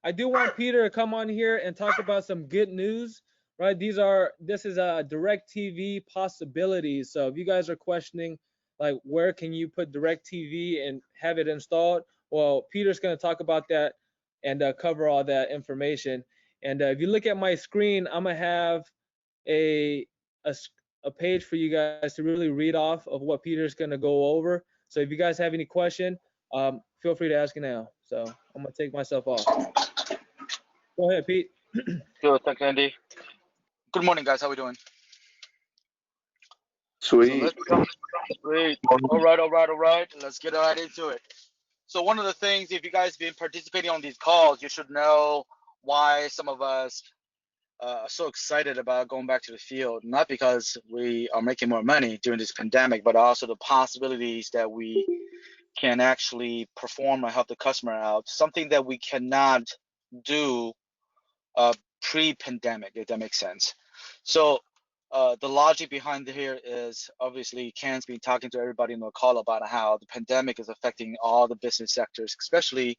I do want Peter to come on here and talk about some good news, right? This is a DirecTV possibilities. So if you guys are questioning like where can you put DirecTV and have it installed, well, Peter's going to talk about that and cover all that information. And if you look at my screen, I'm gonna have a, a a page for you guys to really read off of what Peter's gonna go over. So if you guys have any question, feel free to ask now. So I'm gonna take myself off. Go ahead, Pete. Good, thank you, Andy. Good morning, guys. How we doing? So Sweet. let's go. Great. All right. Let's get right into it. So one of the things, if you guys been participating on these calls, you should know why some of us are so excited about going back to the field. Not because we are making more money during this pandemic, but also the possibilities that we can actually perform and help the customer out. Something that we cannot do pre-pandemic, if that makes sense. So the logic behind here is obviously Ken's been talking to everybody in the call about how the pandemic is affecting all the business sectors, especially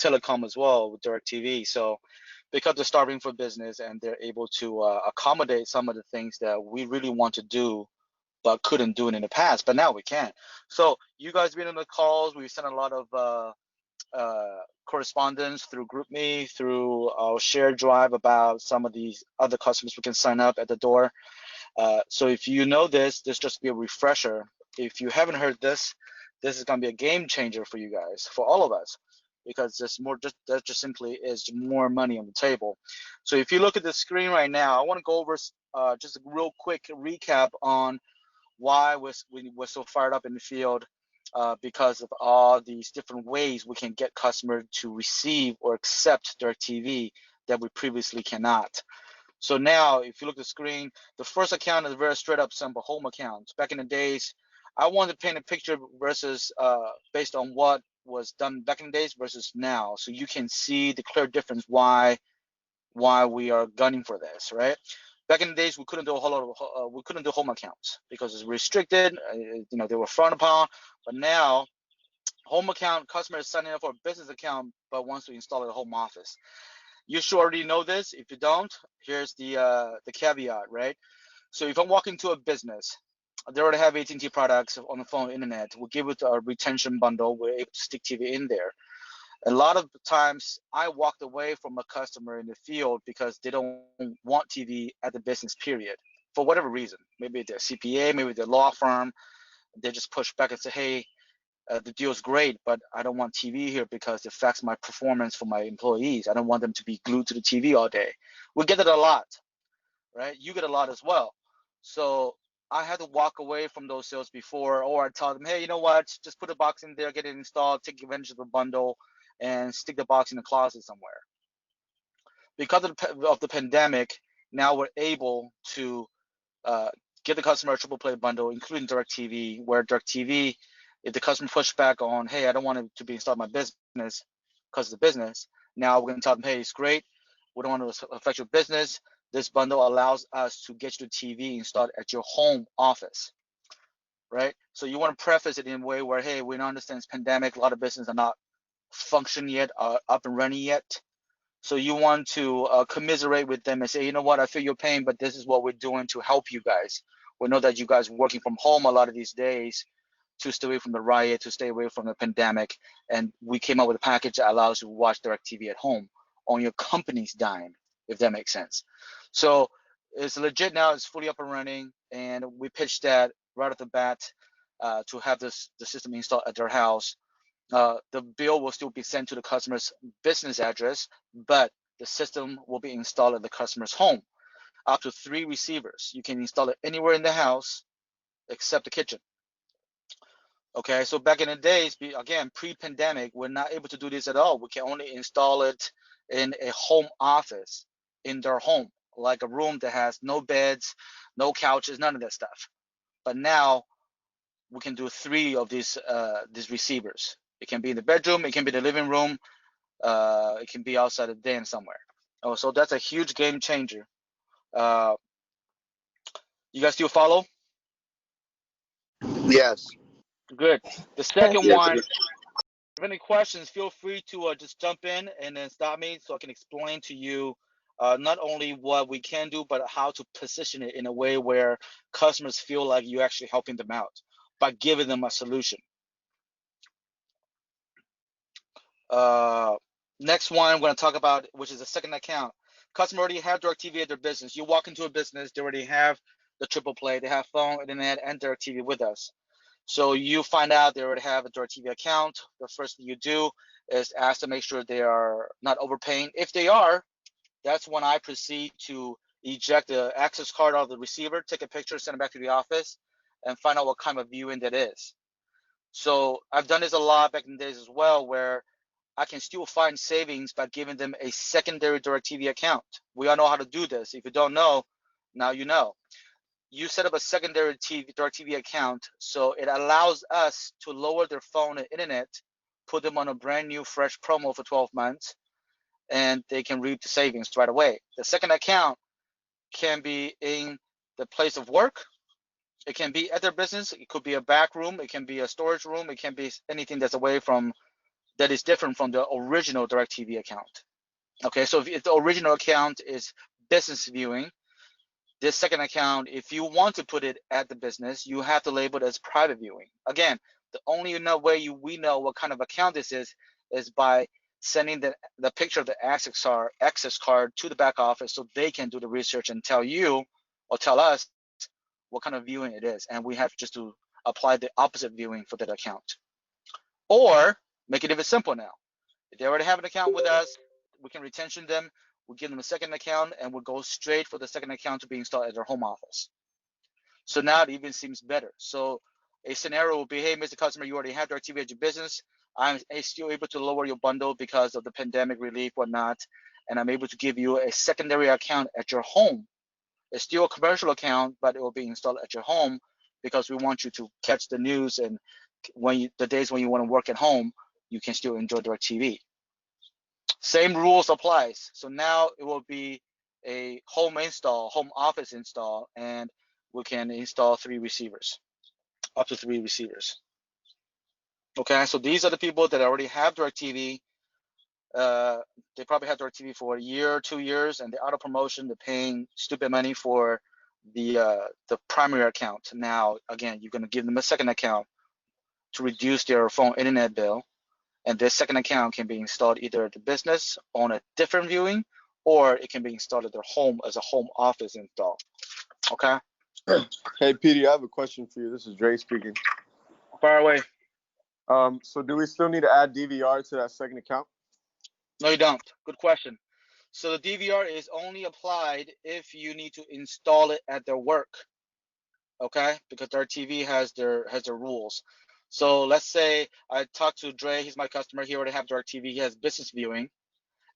telecom as well with DirecTV. So because they're starving for business and they're able to accommodate some of the things that we really want to do but couldn't do it in the past, but now we can. So you guys been in the calls, we sent a lot of correspondence through GroupMe, through our shared drive about some of these other customers we can sign up at the door. So if you know this just be a refresher. If you haven't heard this is going to be a game changer for you guys, for all of us, because that just simply is more money on the table. So if you look at the screen right now, I want to go over just a real quick recap on why we're so fired up in the field. Because of all these different ways we can get customers to receive or accept DirecTV that we previously cannot. So now, if you look at the screen, the first account is a very straight up simple home account. Back in the days, I wanted to paint a picture versus based on what was done back in the days versus now, so you can see the clear difference why we are gunning for this, right? Back in the days, we couldn't do a whole lot of we couldn't do home accounts because it's restricted. They were frowned upon. But now, home account customers signing up for a business account but wants to install a home office. You should already know this. If you don't, here's the caveat, right? So if I'm walking to a business, they already have AT&T products on the phone, internet. We'll give it a retention bundle. We're able to stick TV in there. A lot of times I walked away from a customer in the field because they don't want TV at the business period for whatever reason. Maybe they're CPA, maybe they're law firm. They just push back and say, hey, the deal's great, but I don't want TV here because it affects my performance for my employees. I don't want them to be glued to the TV all day. We get it a lot, right? You get a lot as well. So I had to walk away from those sales before, or I tell them, hey, you know what? Just put a box in there, get it installed, take advantage of the bundle, and stick the box in the closet somewhere. Because of the pandemic, now we're able to get the customer a triple play bundle, including DirecTV, where DirecTV, if the customer pushed back on, hey, I don't want it to be installed in my business because of the business, now we're going to tell them, hey, it's great. We don't want to affect your business. This bundle allows us to get you the TV installed at your home office, right? So you want to preface it in a way where, hey, we understand it's pandemic. A lot of businesses are not functioning yet, up and running yet. So you want to commiserate with them and say, you know what, I feel your pain, but this is what we're doing to help you guys. We know that you guys are working from home a lot of these days to stay away from the riot, to stay away from the pandemic. And we came up with a package that allows you to watch DirecTV at home on your company's dime, if that makes sense. So it's legit now, it's fully up and running. And we pitched that right off the bat to have the system installed at their house. The bill will still be sent to the customer's business address, but the system will be installed at the customer's home. Up to 3 receivers. You can install it anywhere in the house except the kitchen. Okay, so back in the days, again, pre-pandemic, we're not able to do this at all. We can only install it in a home office, in their home, like a room that has no beds, no couches, none of that stuff. But now we can do 3 of these receivers. It can be in the bedroom, it can be the living room, it can be outside the den somewhere. Oh, so that's a huge game changer. You guys still follow? Yes. Good. The second Yes. one, have any questions, feel free to just jump in and then stop me so I can explain to you not only what we can do, but how to position it in a way where customers feel like you're actually helping them out by giving them a solution. Next one I'm going to talk about, which is a second account. Customer already have DirecTV at their business. You walk into a business, they already have the triple play. They have phone, internet, and DirecTV with us. So you find out they already have a DirecTV account. The first thing you do is ask to make sure they are not overpaying. If they are, that's when I proceed to eject the access card out of the receiver, take a picture, send it back to the office, and find out what kind of viewing that is. So I've done this a lot back in the days as well, where I can still find savings by giving them a secondary DirecTV account. We all know how to do this. If you don't know, now you know. You set up a secondary DirecTV account, so it allows us to lower their phone and internet, put them on a brand new fresh promo for 12 months, and they can reap the savings right away. The second account can be in the place of work. It can be at their business. It could be a back room. It can be a storage room. It can be anything that's away from, that is different from the original DirecTV account. Okay, so if the original account is business viewing, this second account, if you want to put it at the business, you have to label it as private viewing. Again, the only way we know what kind of account this is by sending the picture of the access card to the back office so they can do the research and tell you or tell us what kind of viewing it is. And we have just to apply the opposite viewing for that account. Or make it even simple now. If they already have an account with us, we can retention them. We give them a second account, and we'll go straight for the second account to be installed at their home office. So now it even seems better. So a scenario will be, hey, Mr. Customer, you already have DirecTV at your business. I'm still able to lower your bundle because of the pandemic relief, whatnot, and I'm able to give you a secondary account at your home. It's still a commercial account, but it will be installed at your home because we want you to catch the news, and the days when you want to work at home, you can still enjoy DirecTV. Same rules applies. So now it will be a home office install, and we can install 3 receivers, up to 3 receivers. Okay, so these are the people that already have DirecTV. They probably have DirecTV for a year, 2 years, and they're out of promotion. They're paying stupid money for the primary account. Now, again, you're going to give them a second account to reduce their phone internet bill. And this second account can be installed either at the business on a different viewing, or it can be installed at their home as a home office install. Okay? Hey, Petey, I have a question for you. This is Dre speaking. Fire away. So do we still need to add DVR to that second account? No, you don't. Good question. So the DVR is only applied if you need to install it at their work. Okay? Because DirecTV has their rules. So let's say I talk to Dre, he's my customer, he already have DirecTV, he has business viewing,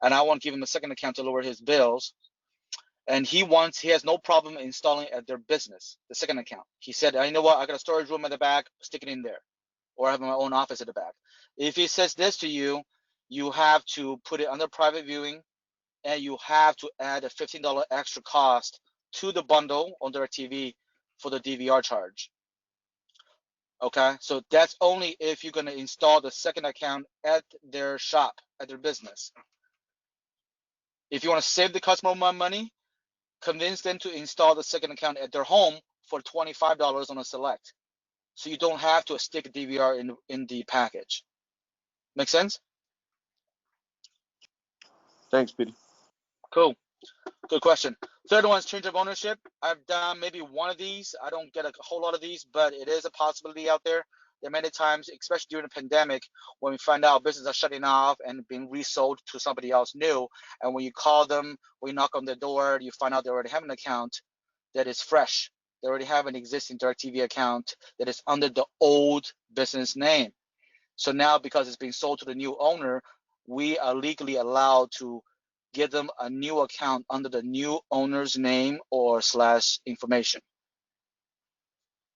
and I want to give him a second account to lower his bills. And he has no problem installing at their business, the second account. He said, you know what, I got a storage room at the back, stick it in there. Or I have my own office at the back. If he says this to you, you have to put it under private viewing, and you have to add a $15 extra cost to the bundle on DirecTV for the DVR charge. Okay, so that's only if you're going to install the second account at their shop, at their business. If you want to save the customer more money, convince them to install the second account at their home for $25 on a select. So you don't have to stick a DVR in the package. Make sense? Thanks, Petey. Cool. Good question. Third one is change of ownership. I've done maybe one of these. I don't get a whole lot of these, but it is a possibility out there. There are many times, especially during the pandemic, when we find out businesses are shutting off and being resold to somebody else new. And when you call them, when you knock on their door, you find out they already have an account that is fresh. They already have an existing DirecTV account that is under the old business name. So now, because it's being sold to the new owner, we are legally allowed to give them a new account under the new owner's name or / information.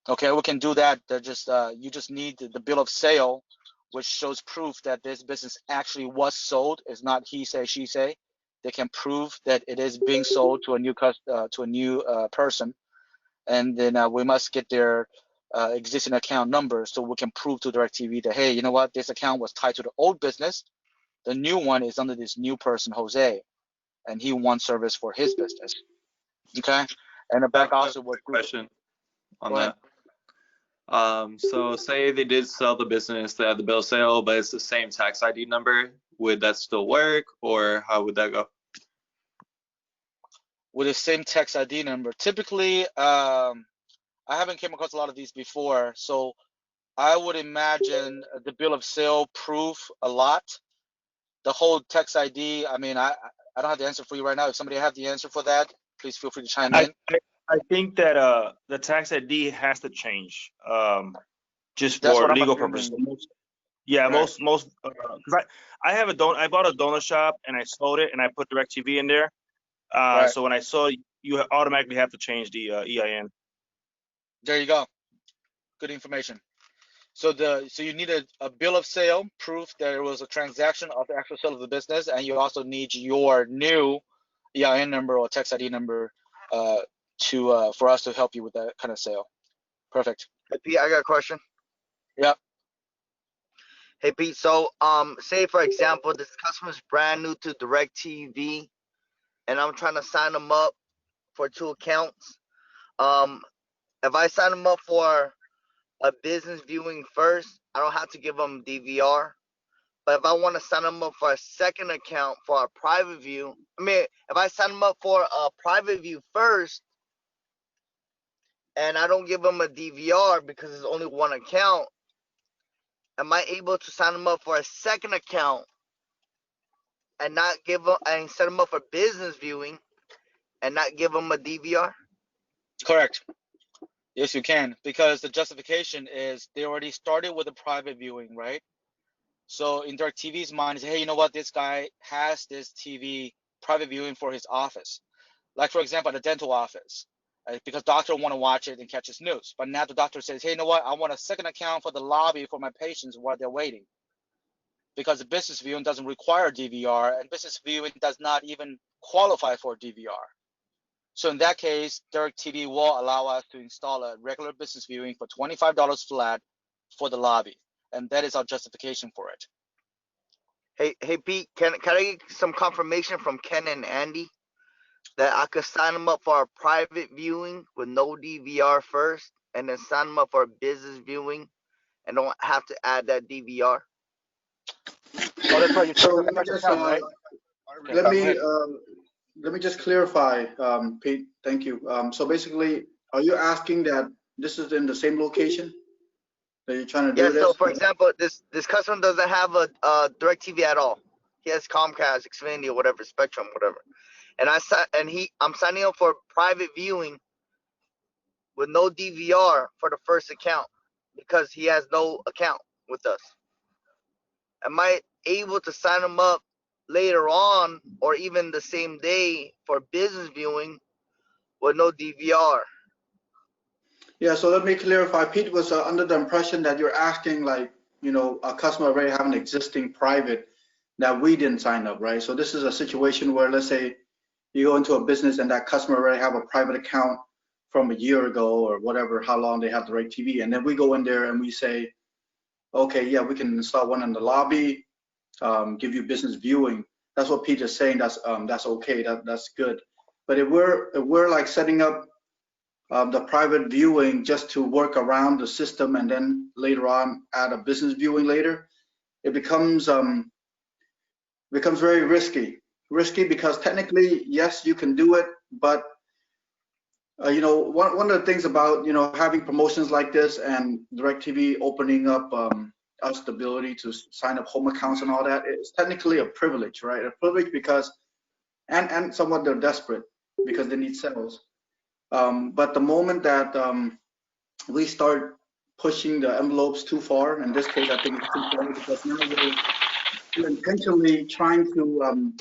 Okay, we can do that. You just need the bill of sale, which shows proof that this business actually was sold. It's not he say, she say. They can prove that it is being sold to a new person, and then we must get their existing account number, so we can prove to DirecTV that, hey, you know what, this account was tied to the old business. The new one is under this new person, Jose, and he wants service for his business. Okay, and the back office would question on Go ahead. that. So say they did sell the business, they had the bill of sale, but it's the same tax ID number. Would that still work, or how would that go? with the same tax ID number. Typically, I haven't came across a lot of these before, so I would imagine the bill of sale proof a lot. The whole tax ID, I mean, I don't have the answer for you right now. If somebody have the answer for that, please feel free to chime in. I think that the tax ID has to change, just That's for what I'm legal assuming. purposes. Yeah, Right. most because I bought a donut shop and I sold it and I put DirecTV in there. Right. So when I sold, you automatically have to change the EIN. There you go. Good information. So you need a bill of sale, proof that there was a transaction of the actual sale of the business, and you also need your new EIN number or tax ID number for us to help you with that kind of sale. Perfect. Hey Pete, I got a question. Yep. Hey Pete, so say for example, this customer's brand new to DirecTV, and I'm trying to sign them up for 2 accounts. If I sign them up for a business viewing first, I don't have to give them DVR. But if I want to sign them up for a second account for a private view, if I sign them up for a private view first, and I don't give them a DVR because it's only 1 account, am I able to sign them up for a second account and not give them and set them up for business viewing and not give them a DVR? Correct. Yes, you can, because the justification is they already started with a private viewing, right? So in DirecTV's mind is, hey, you know what? This guy has this TV private viewing for his office. Like, for example, at the dental office, because doctor want to watch it and catch his news. But now the doctor says, hey, you know what? I want a second account for the lobby for my patients while they're waiting. Because the business viewing doesn't require DVR, and business viewing does not even qualify for DVR. So in that case, DirecTV will allow us to install a regular business viewing for $25 flat for the lobby. And that is our justification for it. Hey Pete, can I get some confirmation from Ken and Andy that I could sign them up for a private viewing with no DVR first, and then sign them up for a business viewing and don't have to add that DVR? Oh, that's right. So let me just right? let me just clarify, Pete. Thank you. So basically, are you asking that this is in the same location that you're trying to do Yeah. this? So for example, this customer doesn't have a DirecTV at all. He has Comcast, Xfinity, or whatever, Spectrum, whatever. And I'm signing up for private viewing with no DVR for the first account because he has no account with us. Am I able to sign him up later on or even the same day for business viewing with no DVR? Yeah. So let me clarify. Pete was under the impression that you're asking, like, you know, a customer already have an existing private that we didn't sign up, right? So this is a situation where, let's say, you go into a business and that customer already have a private account from a year ago or whatever, how long they have DirecTV, and then we go in there and we say, okay, yeah, we can install one in the lobby, give you business viewing. That's what Pete is saying. That's okay. That's good. But if we're like setting up the private viewing just to work around the system and then later on add a business viewing later, it becomes very risky because technically, yes, you can do it, but you know, one of the things about, you know, having promotions like this and DirecTV opening up us the ability to sign up home accounts and all that, it's technically a privilege, right? A privilege because and somewhat they're desperate because they need sales. But the moment that we start pushing the envelopes too far, in this case, I think it's too far because now we're intentionally trying to,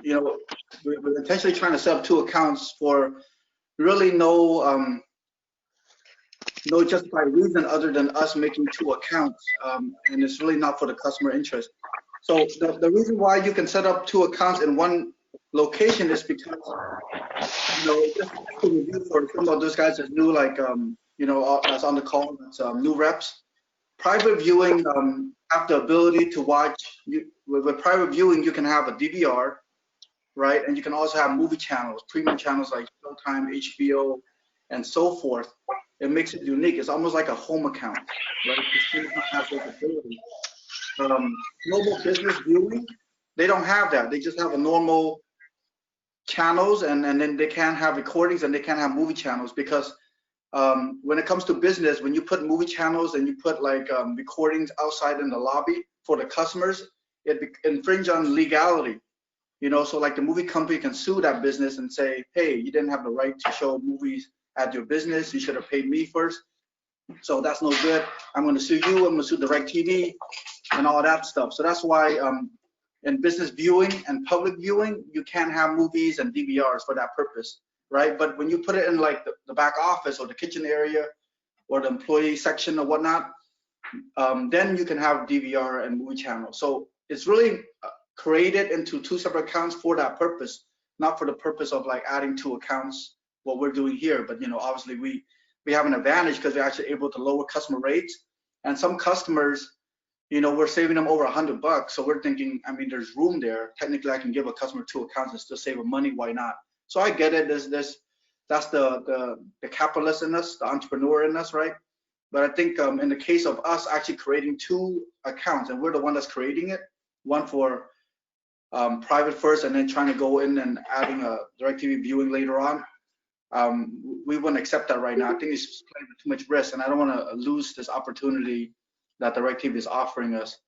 you know, we're intentionally trying to set up 2 accounts for really no justified reason other than us making 2 accounts, and it's really not for the customer interest. So the reason why you can set up 2 accounts in one location is because, you know, just to review for some of those guys that knew, like that's on the call, that's new reps. Private viewing have the ability to watch. With private viewing, you can have a DVR, right? And you can also have movie channels, premium channels like Showtime, HBO, and so forth. It makes it unique. It's almost like a home account, right? Because has those abilities. Global business viewing, they don't have that. They just have a normal channels, and then they can't have recordings and they can't have movie channels because when it comes to business, when you put movie channels and you put like recordings outside in the lobby for the customers, it infringe on legality. So like the movie company can sue that business and say, hey, you didn't have the right to show movies at your business. You should have paid me first. So that's no good. I'm going to sue you. I'm going to sue DirecTV and all that stuff. So that's why in business viewing and public viewing, you can't have movies and DVRs for that purpose, right? But when you put it in like the back office or the kitchen area or the employee section or whatnot, then you can have DVR and movie channels. So it's really created into two separate accounts for that purpose, not for the purpose of like adding two accounts, what we're doing here. But obviously we have an advantage because we're actually able to lower customer rates, and some customers, we're saving them over $100. So we're thinking, I mean, there's room there. Technically, I can give a customer two accounts and still save them money. Why not? So I get it. That's the capitalist in us, the entrepreneur in us, right? But I think in the case of us actually creating two accounts, and we're the one that's creating it, one for private first, and then trying to go in and adding a DirecTV viewing later on. We wouldn't accept that right now. I think it's playing with too much risk, and I don't want to lose this opportunity that DirecTV is offering us.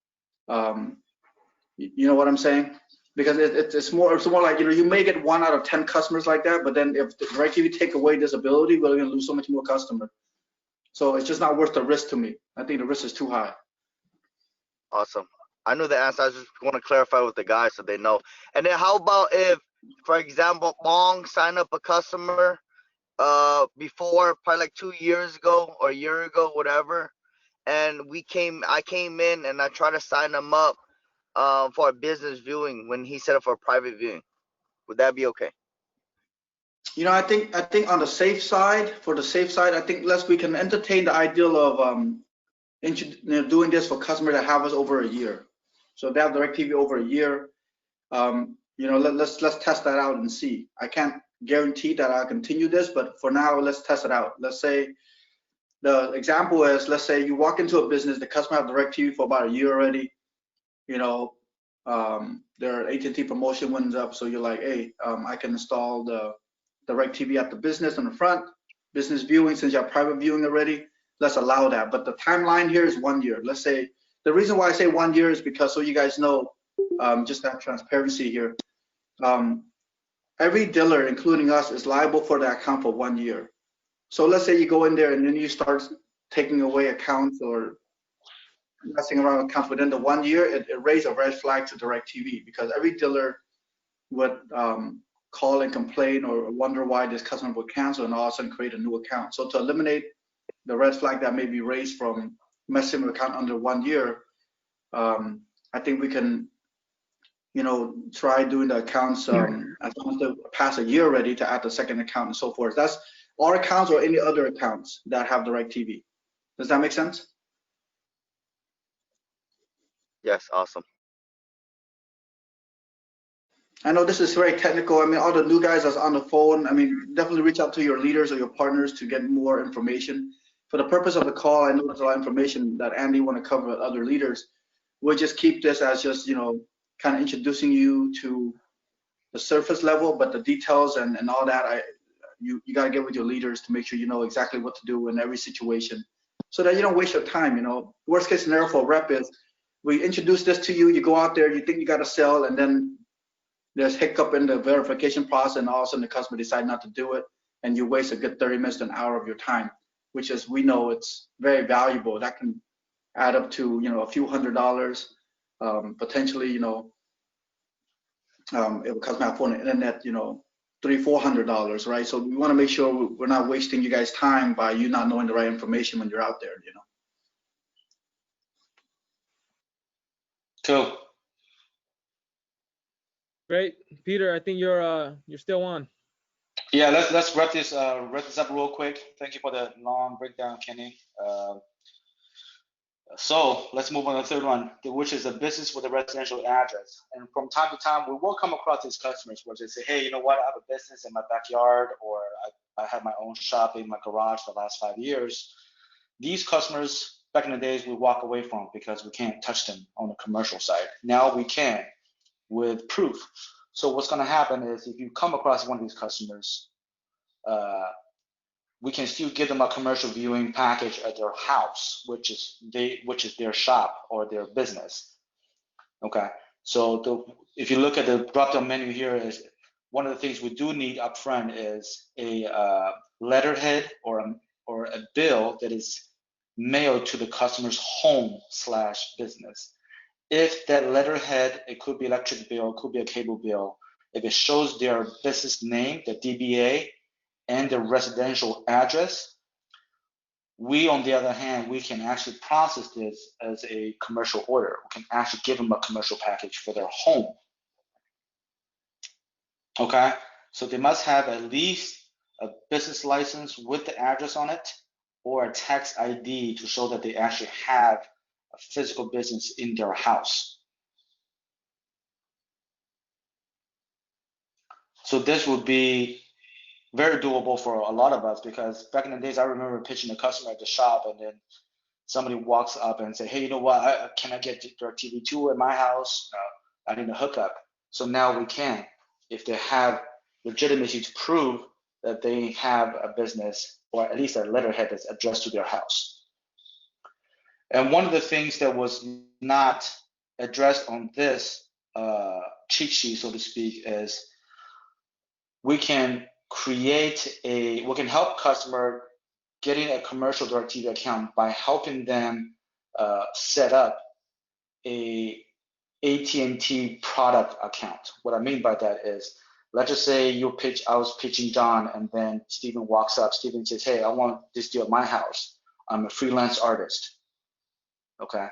You know what I'm saying? Because it's more like, you may get 1 out of 10 customers like that, but then if the DirecTV take away this ability, we're going to lose so much more customers. So it's just not worth the risk to me. I think the risk is too high. Awesome. I knew the answer. I just want to clarify with the guys so they know. And then how about if, for example, Bong signed up a customer before, probably like 2 years ago or a year ago, whatever, and I came in and I tried to sign him up for a business viewing when he set up for a private viewing. Would that be okay? I think on the safe side, I think we can entertain the ideal of doing this for customers that have us over a year. So if they have DirecTV over a year, let's test that out and see. I can't guarantee that I'll continue this, but for now, let's test it out. Let's say the example is, let's say you walk into a business, the customer have DirecTV for about a year already. Their AT&T promotion wins up, so you're like, hey, I can install the DirecTV at the business on the front, business viewing, since you have private viewing already, let's allow that. But the timeline here is 1 year. Let's say, the reason why I say 1 year is because, so you guys know, just that transparency here, every dealer, including us, is liable for the account for 1 year. So let's say you go in there and then you start taking away accounts or messing around with accounts within the 1 year, it raised a red flag to DirecTV, because every dealer would call and complain or wonder why this customer would cancel and all of a sudden create a new account. So to eliminate the red flag that may be raised from messing with account under 1 year, I think we can, try doing the accounts as long as they pass a year already to add the second account and so forth. That's our accounts or any other accounts that have DirecTV. Does that make sense? Yes, awesome. I know this is very technical. I mean, all the new guys that's on the phone, I mean, definitely reach out to your leaders or your partners to get more information. For the purpose of the call, I know there's a lot of information that Andy want to cover with other leaders. We'll just keep this as just, kind of introducing you to the surface level, but the details and all that, you got to get with your leaders to make sure you know exactly what to do in every situation so that you don't waste your time. Worst case scenario for a rep is we introduce this to you, you go out there, you think you got to sell, and then there's hiccup in the verification process, and all of a sudden the customer decide not to do it, and you waste a good 30 minutes to an hour of your time, which is, we know it's very valuable. That can add up to, a few $100, potentially, if a customer have phone and internet, $300-400, right? So we want to make sure we're not wasting you guys' time by you not knowing the right information when you're out there, Cool. Great, Peter. I think you're still on. Yeah, let's wrap this up real quick. Thank you for the long breakdown, Kenny. So let's move on to the third one, which is a business with a residential address. And from time to time, we will come across these customers where they say, hey, you know what? I have a business in my backyard, or I have my own shop in my garage for the last 5 years. These customers, back in the days, we walk away from because we can't touch them on the commercial side. Now we can with proof. So what's going to happen is if you come across one of these customers, we can still give them a commercial viewing package at their house, which is their shop or their business. Okay, so if you look at the drop-down menu here, is one of the things we do need up front is a letterhead or a bill that is mailed to the customer's home/business. If that letterhead, it could be electric bill, it could be a cable bill, if it shows their business name, the DBA, and the residential address, we, on the other hand, we can actually process this as a commercial order. We can actually give them a commercial package for their home. Okay, so they must have at least a business license with the address on it, or a tax ID to show that they actually have a physical business in their house. So this would be very doable for a lot of us, because back in the days, I remember pitching a customer at the shop, and then somebody walks up and say, hey, you know what, can I get DirecTV 2 at my house? I need a hookup. So now we can, if they have legitimacy to prove that they have a business, or at least a letterhead that's addressed to their house. And one of the things that was not addressed on this cheat sheet, so to speak, is we can help customer getting a commercial DirecTV account by helping them set up a AT&T product account. What I mean by that is, let's just say I was pitching John, and then Steven walks up. Steven says, hey, I want this deal at my house. I'm a freelance artist. Okay,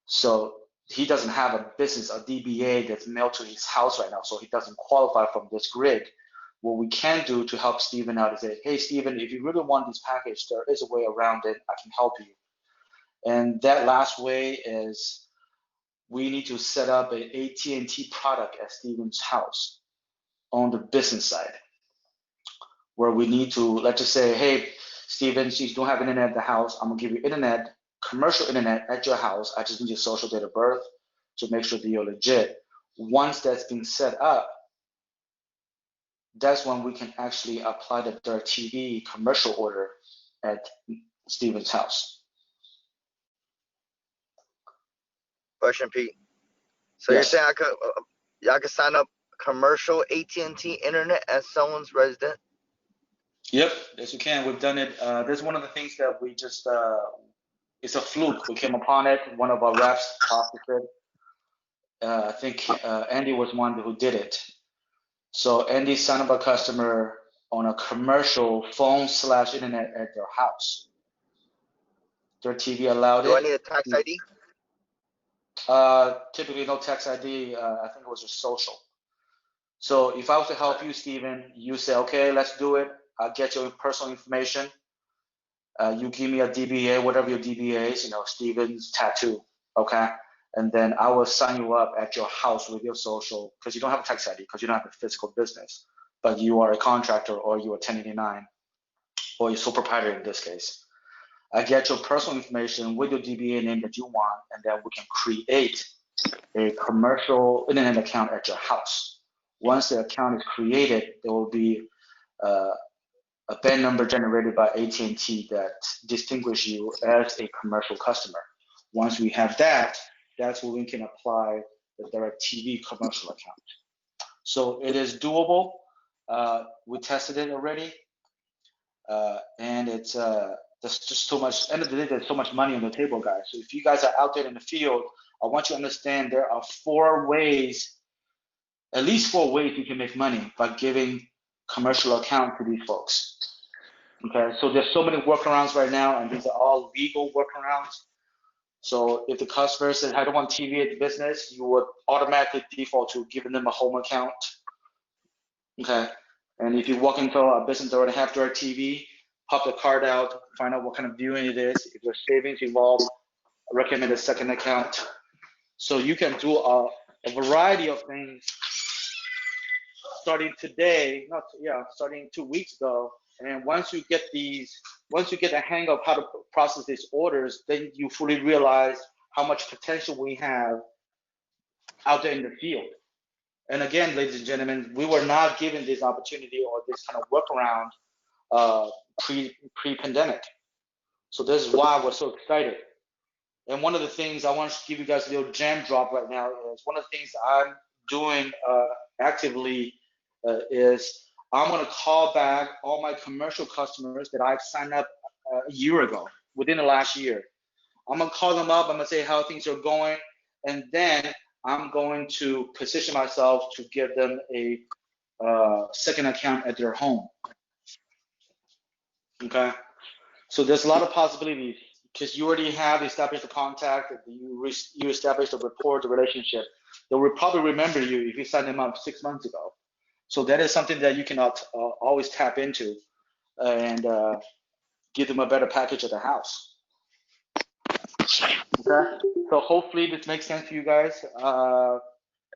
so he doesn't have a business, a DBA that's mailed to his house right now, so he doesn't qualify from this grid. What we can do to help Steven out is say, hey, Steven, if you really want this package, there is a way around it. I can help you. And that last way is we need to set up an AT&T product at Steven's house on the business side, where we need to, let's just say, hey, Steven, since you don't have internet at the house, I'm gonna give you internet, commercial internet at your house. I just need your social date of birth to make sure that you're legit. Once that's been set up, that's when we can actually apply the DirecTV commercial order at Steven's house. Question, Pete. So Yes. you're saying I could sign up commercial AT&T internet as someone's resident? Yep, yes you can. We've done it. There's one of the things that we just, it's a fluke. We came upon it. One of our reps processed it. I think Andy was one who did it. So Andy signed up a customer on a commercial phone/internet at their house. DirecTV allowed it. Do I need a tax ID? Typically no tax ID. I think it was just social. So if I was to help you, Steven, you say, okay, let's do it. I'll get your personal information. You give me a DBA, whatever your DBA is, Steven's tattoo, okay? And then I will sign you up at your house with your social, because you don't have a tax ID, because you don't have a physical business, but you are a contractor, or you are 1099, or you're sole proprietor in this case. I get your personal information with your DBA name that you want, and then we can create a commercial internet account at your house. Once the account is created, there will be a PIN number generated by AT&T that distinguishes you as a commercial customer. Once we have that, that's where we can apply the DirecTV commercial account. So it is doable. We tested it already, and it's there's just so much. End of the day, there's so much money on the table, guys. So if you guys are out there in the field, I want you to understand there are at least four ways you can make money by giving commercial account to these folks. Okay, so there's so many workarounds right now, and these are all legal workarounds. So if the customer says, I don't want TV at the business, you would automatically default to giving them a home account. Okay, And if you walk into a business that already have DirecTV, pop the card out, find out what kind of viewing it is. If there's savings involved, I recommend a second account. So you can do a variety of things starting today, starting 2 weeks ago. And once you get the hang of how to process these orders, then you fully realize how much potential we have out there in the field. And again, ladies and gentlemen, we were not given this opportunity or this kind of workaround pre-pandemic. So this is why we're so excited. And one of the things I want to give you guys a little jam drop right now is one of the things I'm doing actively is I'm going to call back all my commercial customers that I've signed up a year ago, within the last year. I'm going to call them up. I'm going to say how things are going. And then I'm going to position myself to give them a second account at their home. Okay. So there's a lot of possibilities because you already have established the contact, you established the rapport, the relationship. They will probably remember you if you signed them up 6 months ago. So that is something that you cannot always tap into and give them a better package at the house. Okay. So hopefully this makes sense to you guys.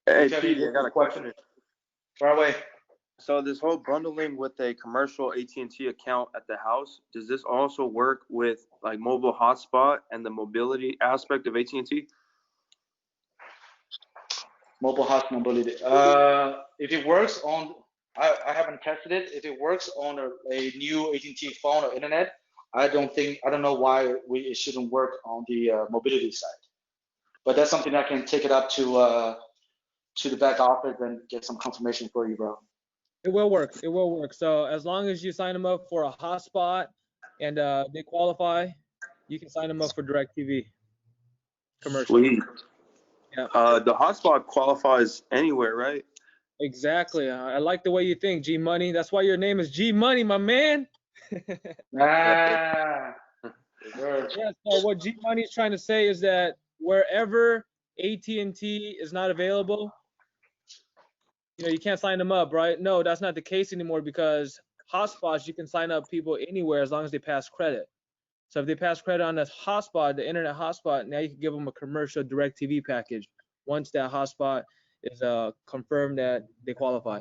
Hey, Pete, I got a question. Right away. So this whole bundling with a commercial AT&T account at the house, does this also work with like mobile hotspot and the mobility aspect of AT&T? Mobile hotspot mobility. If it works on, I haven't tested it. If it works on a new AT&T phone or internet, I don't know why it shouldn't work on the mobility side. But that's something I can take it up to the back office and get some confirmation for you, bro. It will work. It will work. So as long as you sign them up for a hotspot and they qualify, you can sign them up for DirecTV commercial. Sweet. Yeah. The hotspot qualifies anywhere, right? Exactly. I like the way you think, G Money. That's why your name is G Money, my man. Ah. Yeah. So what G Money is trying to say is that wherever AT&T is not available, you can't sign them up, right? No, that's not the case anymore because hotspots, you can sign up people anywhere as long as they pass credit. So if they pass credit on this hotspot, the internet hotspot, now you can give them a commercial DirecTV package once that hotspot is confirmed that they qualify.